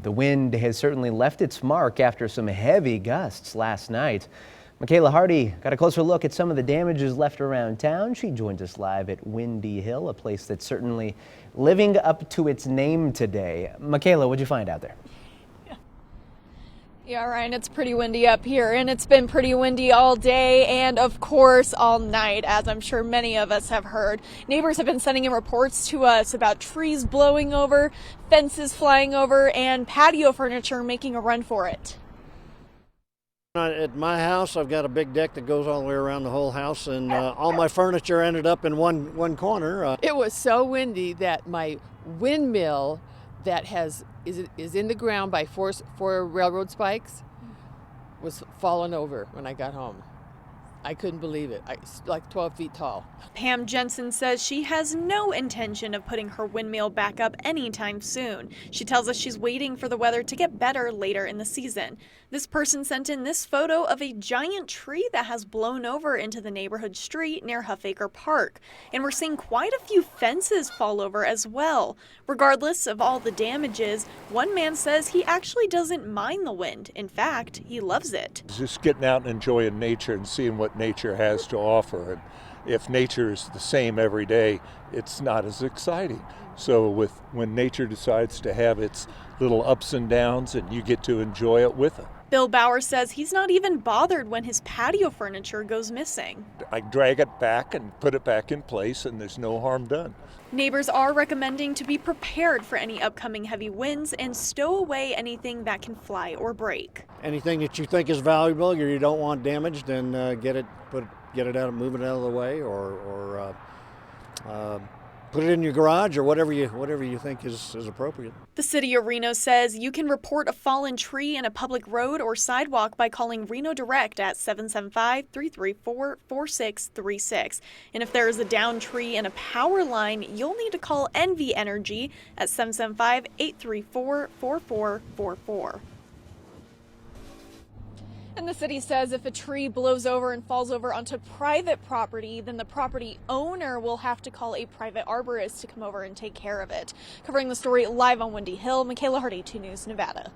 The wind has certainly left its mark after some heavy gusts last night. Makayla Hardy got a closer look at some of the damages left around town. She joins us live at Windy Hill, a place that's certainly living up to its name today. Makayla, what'd you find out there? Yeah, Ryan, it's pretty windy up here, and it's been pretty windy all day and, of course, all night, as I'm sure many of us have heard. Neighbors have been sending in reports to us about trees blowing over, fences flying over, and patio furniture making a run for it. At my house, I've got a big deck that goes all the way around the whole house, and all my furniture ended up in one corner. It was so windy that my windmill that is in the ground by four railroad spikes was falling over when I got home. I couldn't believe it. It's like 12 feet tall. Pam Jensen says she has no intention of putting her windmill back up anytime soon. She tells us she's waiting for the weather to get better later in the season. This person sent in this photo of a giant tree that has blown over into the neighborhood street near Huffacre Park. And we're seeing quite a few fences fall over as well. Regardless of all the damages, one man says he actually doesn't mind the wind. In fact, he loves it. Just getting out and enjoying nature and seeing what nature has to offer. And if nature is the same every day, it's not as exciting. So when nature decides to have its little ups and downs, and you get to enjoy it with it. Bill Bauer says he's not even bothered when his patio furniture goes missing. I drag it back and put it back in place, and there's no harm done. Neighbors are recommending to be prepared for any upcoming heavy winds and stow away anything that can fly or break. Anything that you think is valuable or you don't want damaged, then get it out, move it out of the way, or put it in your garage, or whatever you think is appropriate. The city of Reno says you can report a fallen tree in a public road or sidewalk by calling Reno Direct at 775-334-4636. And if there is a downed tree in a power line, you'll need to call NV Energy at 775-834-4444. And the city says if a tree blows over and falls over onto private property, then the property owner will have to call a private arborist to come over and take care of it. Covering the story live on Windy Hill, Makayla Hardy, 2 News, Nevada.